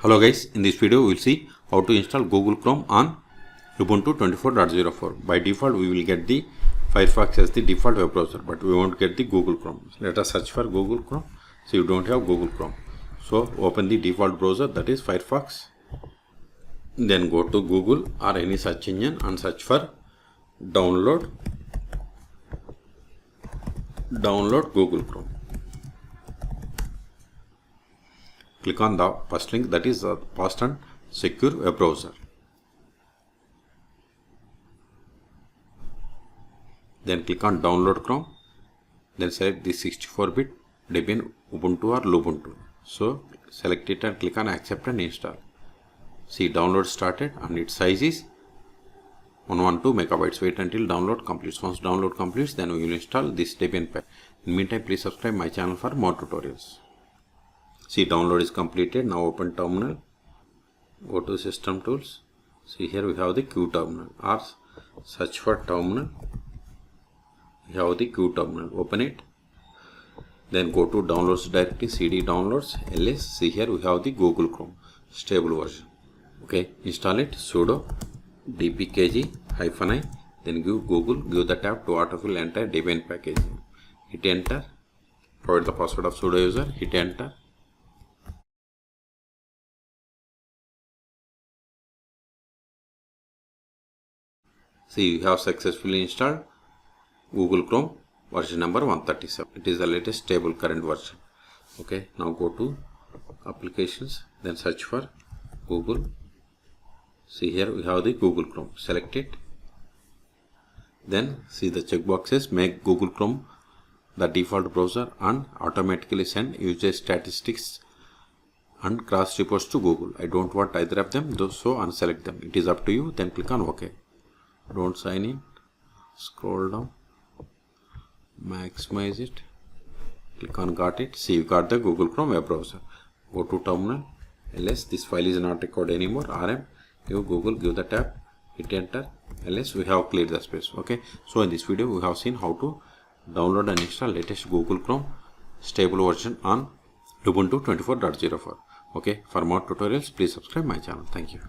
Hello guys, in this video we will see how to install Google Chrome on Lubuntu 24.04. By default we will get the Firefox as the default web browser, but we won't get the Google Chrome. Let us search for Google Chrome. So you don't have Google Chrome. So open the default browser, that is Firefox. Then go to Google or any search engine and search for download Google Chrome. Click on the first link, that is the fast and secure web browser. Then click on download Chrome. Then select the 64-bit Debian, Ubuntu or Lubuntu. So select it and click on accept and install. See, download started and its size is 112 megabytes. Wait until download completes. Once download completes, then we will install this Debian pack. In the meantime, please subscribe my channel for more tutorials. See, download is completed. Now open terminal. Go to system tools. See, here we have the Q terminal, or search for terminal. We have the Q terminal. Open it. Then go to downloads directory, CD downloads, LS. See, here we have the Google Chrome stable version. Okay, install it. Sudo dpkg-i. Then give Google, give the tab to autofill entire Debian package. Hit enter. Provide the password of sudo user. Hit enter. See, we have successfully installed Google Chrome version number 137. It is the latest stable current version. Okay, now go to applications, then search for Google. See, here we have the Google Chrome. Select it. Then see the checkboxes, make Google Chrome the default browser and automatically send user statistics and cross reports to Google. I don't want either of them, so unselect them. It is up to you. Then click on OK. Don't sign in. Scroll down. Maximize it. Click on got it. See, you got the Google Chrome web browser. Go to terminal. LS. This file is not recorded anymore. RM. Give Google. Give the tab. Hit enter. LS. We have cleared the space. Okay. So in this video we have seen how to download and install latest Google Chrome stable version on Lubuntu 24.04. Okay. For more tutorials, please subscribe my channel. Thank you.